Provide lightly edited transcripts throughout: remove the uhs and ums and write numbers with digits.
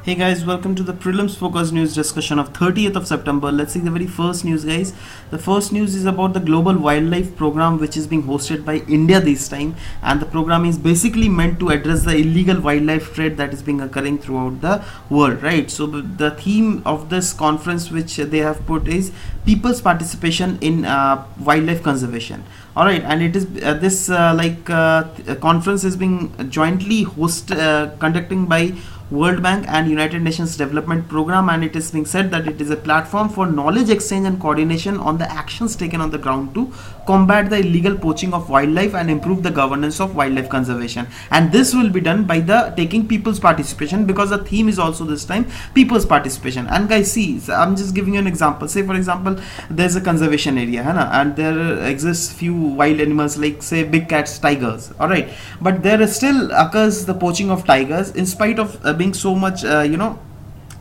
Hey guys, welcome to the Prelims Focus News discussion of 30th of September. Let's see the very first news, guys. The first news is about the Global Wildlife Program, which is being hosted by India this time, and the program is basically meant to address the illegal wildlife trade that is being occurring throughout the world, right? So the theme of this conference, which they have put, is people's participation in wildlife conservation. All right, and it is conference is being jointly conducting by World Bank and United Nations Development Program, and it is being said that it is a platform for knowledge exchange and coordination on the actions taken on the ground to combat the illegal poaching of wildlife and improve the governance of wildlife conservation. And this will be done by the taking people's participation, because the theme is also this time people's participation. And guys, see, I'm just giving you an example. Say for example, there's a conservation area, and there exists few wild animals like say big cats, tigers. All right, but there still occurs the poaching of tigers in spite of being so much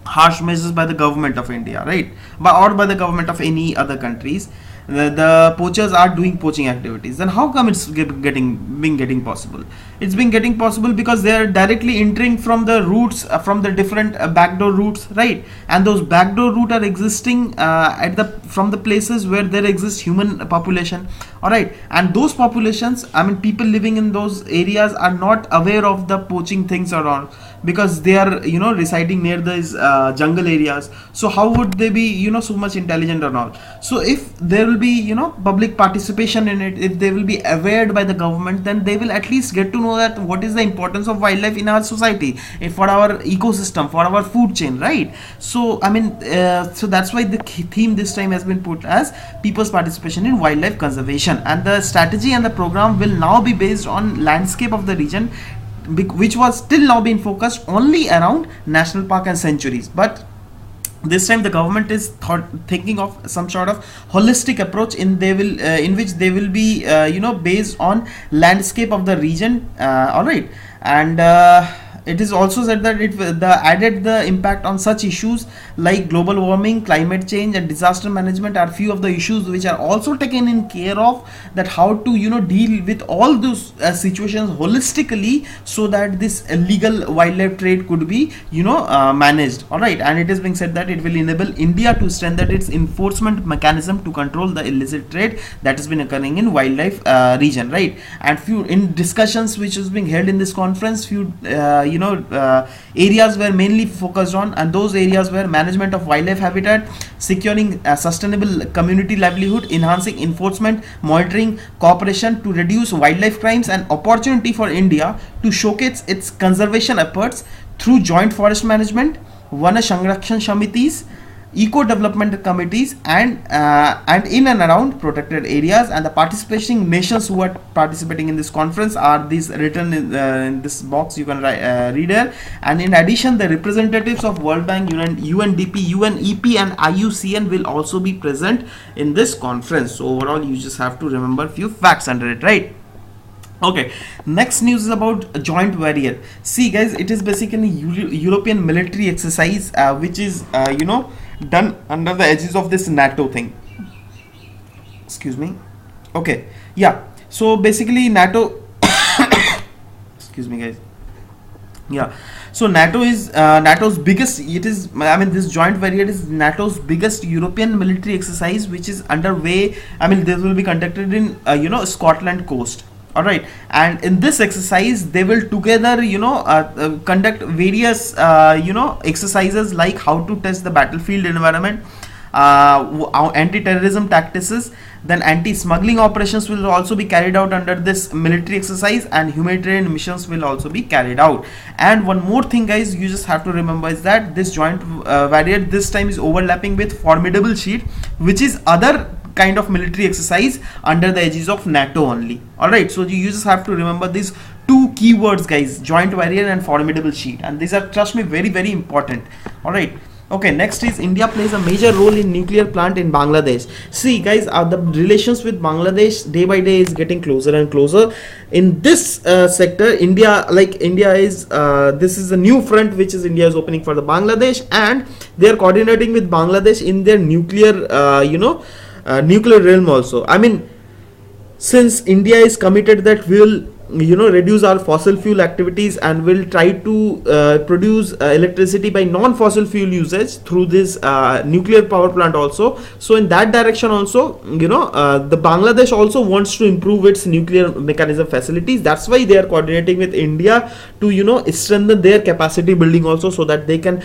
harsh measures by the government of India, right? Or by the government of any other countries. The poachers are doing poaching activities. Then how come it's getting possible? It's been getting possible because they are directly entering from the routes, from the different backdoor routes, right? And those backdoor routes are existing from the places where there exists human population. All right, and those populations, I mean people living in those areas, are not aware of the poaching things or all, because they are residing near these jungle areas. So how would they be so much intelligent or not? So if there will be public participation in it, if they will be aware by the government, then they will at least get to know that what is the importance of wildlife in our society, for our ecosystem, for our food chain, right? So I mean so that's why the theme this time has been put as people's participation in wildlife conservation. And the strategy and the program will now be based on landscape of the region, which was till now being focused only around national park and sanctuaries. But this time the government is thinking of some sort of holistic approach in which they will be based on landscape of the region. All right, and it is also said that the impact on such issues like global warming, climate change, and disaster management are few of the issues which are also taken in care of, that how to deal with all those situations holistically, so that this illegal wildlife trade could be managed. All right, and it is being said that it will enable India to strengthen its enforcement mechanism to control the illicit trade that has been occurring in wildlife region, right? And few in discussions which is being held in this conference, few areas were mainly focused on, and those areas were management of wildlife habitat, securing sustainable community livelihood, enhancing enforcement, monitoring, cooperation to reduce wildlife crimes, and opportunity for India to showcase its conservation efforts through joint forest management, Vana Sanrakshan Samitis, eco development committees, and in and around protected areas. And the participating nations who are participating in this conference are these written in this box. You can read here. And in addition, the representatives of World Bank, UNDP, UNEP, and IUCN will also be present in this conference. So overall, you just have to remember few facts under it, right? Okay, next news is about joint warrior. See guys, it is basically European military exercise which is done under the edges of this NATO thing. Excuse me. Okay, yeah, so basically NATO excuse me guys. Yeah, so NATO is NATO's biggest, this joint warrior is NATO's biggest European military exercise, which is underway. I mean, this will be conducted in Scotland coast. All right, and in this exercise they will together conduct various exercises like how to test the battlefield environment, anti-terrorism tactics, then anti-smuggling operations will also be carried out under this military exercise, and humanitarian missions will also be carried out. And one more thing guys, you just have to remember is that this joint warrior this time is overlapping with formidable shield, which is other kind of military exercise under the edges of NATO only. All right, so you just have to remember these two keywords guys, joint warrior and formidable shield, and these are, trust me, very very important. All right, okay, next is India plays a major role in nuclear plant in Bangladesh. See guys, the relations with Bangladesh day by day is getting closer and closer. In this sector, India is this is a new front which is India is opening for the Bangladesh, and they are coordinating with Bangladesh in their nuclear nuclear realm also. I mean, since India is committed that we will reduce our fossil fuel activities, and will try to produce electricity by non-fossil fuel usage through this nuclear power plant also. So in that direction also, the Bangladesh also wants to improve its nuclear mechanism facilities. That's why they are coordinating with India to strengthen their capacity building also, so that they can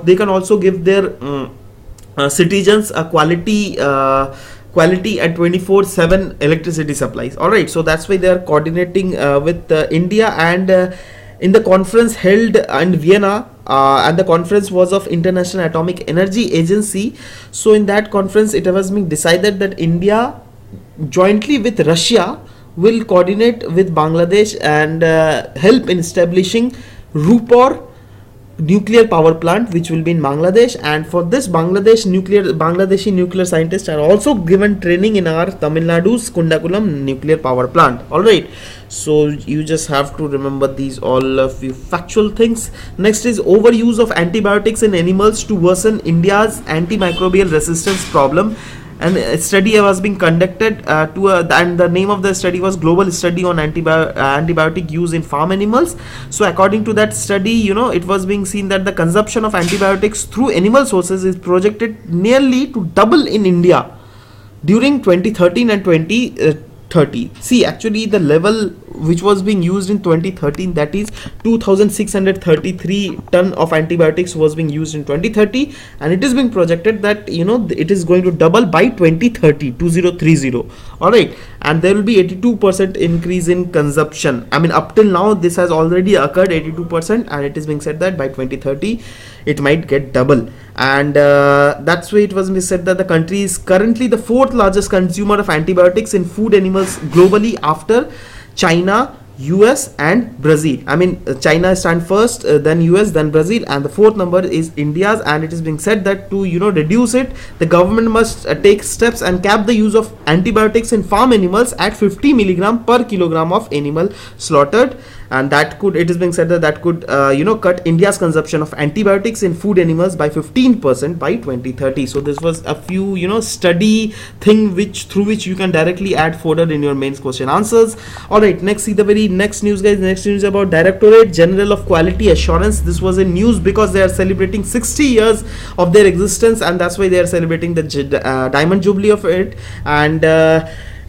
they can also give their citizens a quality at 24/7 electricity supplies. All right, so that's why they are coordinating with India. And in the conference held in Vienna, and the conference was of International Atomic Energy Agency. So in that conference, it was being decided that India jointly with Russia will coordinate with Bangladesh and help in establishing Rupor nuclear power plant, which will be in Bangladesh. And for this, Bangladeshi nuclear scientists are also given training in our Tamil Nadu's Kundakulam nuclear power plant. All right, so you just have to remember these all of you factual things. Next is overuse of antibiotics in animals to worsen India's antimicrobial resistance problem. And a study was being conducted and the name of the study was Global Study on Antibiotic Use in Farm Animals. So according to that study, it was being seen that the consumption of antibiotics through animal sources is projected nearly to double in India during 2013 and 2030. See, actually the level which was being used in 2013, that is 2633 ton of antibiotics was being used in 2030, and it is being projected that it is going to double by 2030. All right, and there will be 82% increase in consumption. I mean, up till now this has already occurred 82%, and it is being said that by 2030 it might get double. And that's why it was said that the country is currently the 4th largest consumer of antibiotics in food animals globally after China, US and Brazil. I mean, China stands first, then US, then Brazil, and the 4th number is India's. And it is being said that to reduce it, the government must take steps and cap the use of antibiotics in farm animals at 50 milligram per kilogram of animal slaughtered. And it is being said that could cut India's consumption of antibiotics in food animals by 15% by 2030. So this was a few study thing through which you can directly add fodder in your mains question answers. All right, next, see the very next news, guys. Next news about Directorate General of Quality Assurance. This was in news because they are celebrating 60 years of their existence, and that's why they are celebrating the diamond jubilee of it. And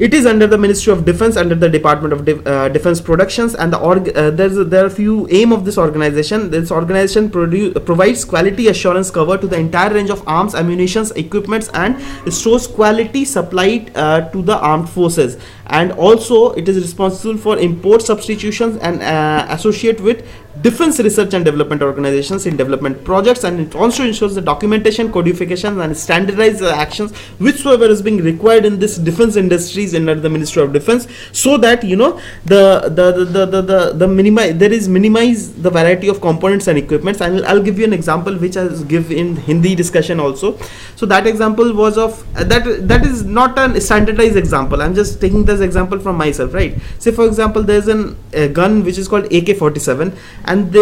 it is under the Ministry of Defense, under the Department of Defense Productions, and there are a few aim of this organization. This organization provides quality assurance cover to the entire range of arms, ammunitions, equipments, and stores quality supplied to the armed forces. And also, it is responsible for import substitutions and associate with defense research and development organizations in development projects. And it also ensures the documentation, codification, and standardized actions whichsoever is being required in this defense industries under the Ministry of Defense, so that minimize the variety of components and equipments. And I'll give you an example which I give in Hindi discussion also. So that example was of that is not a standardized example. I'm just taking this example from myself, right? Say for example, there's a gun which is called AK-47, and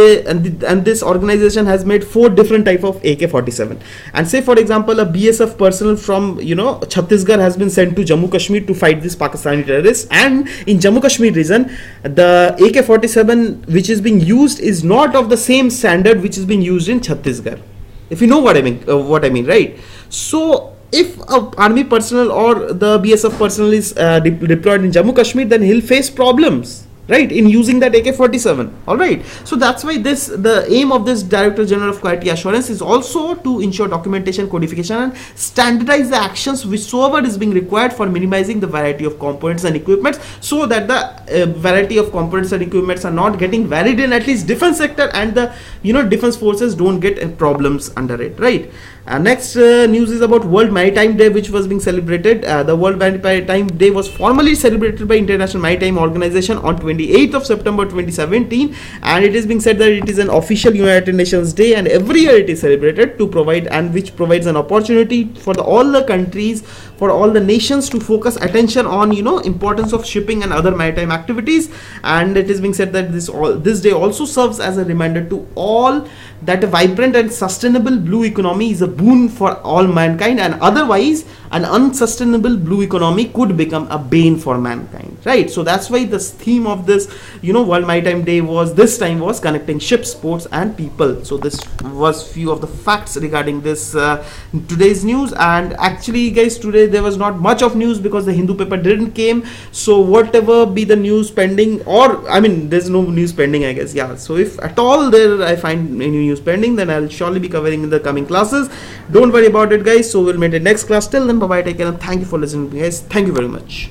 this organization has made 4 different type of AK-47. And say for example, a BSF personnel from Chhattisgarh has been sent to Jammu Kashmir to fight this Pakistani terrorists, and in Jammu Kashmir region, the AK-47 which is being used is not of the same standard which is being used in Chhattisgarh. If you know what I mean, right? So if a army personnel or the BSF personnel is deployed in Jammu Kashmir, then he'll face problems, right, in using that AK-47. All right, so that's why the aim of this Director General of Quality Assurance is also to ensure documentation, codification, and standardize the actions whichsoever is being required for minimizing the variety of components and equipments, so that the variety of components and equipments are not getting varied in at least defense sector, and the defense forces don't get problems under it, right? Next news is about World Maritime Day, which was being celebrated. The World Maritime Day was formally celebrated by International Maritime Organization on 28th of September 2017, and it is being said that it is an official United Nations Day, and every year it is celebrated to provide, and which provides an opportunity for all the countries for all the nations to focus attention on, you know, importance of shipping and other maritime activities. And it is being said that this day also serves as a reminder to all that a vibrant and sustainable blue economy is a boon for all mankind, and otherwise an unsustainable blue economy could become a bane for mankind, right? So that's why the theme of this, you know, World Maritime Day was connecting ships, ports and people. So this was few of the facts regarding this today's news. And actually guys, today there was not much of news because the Hindu paper didn't came. So whatever be the news pending, or I mean there's no news pending, I guess. Yeah, so if at all there I find any news pending, then I'll surely be covering in the coming classes. Don't worry about it guys. So we'll meet in next class. Till then, bye bye, take care, and thank you for listening guys. Thank you very much.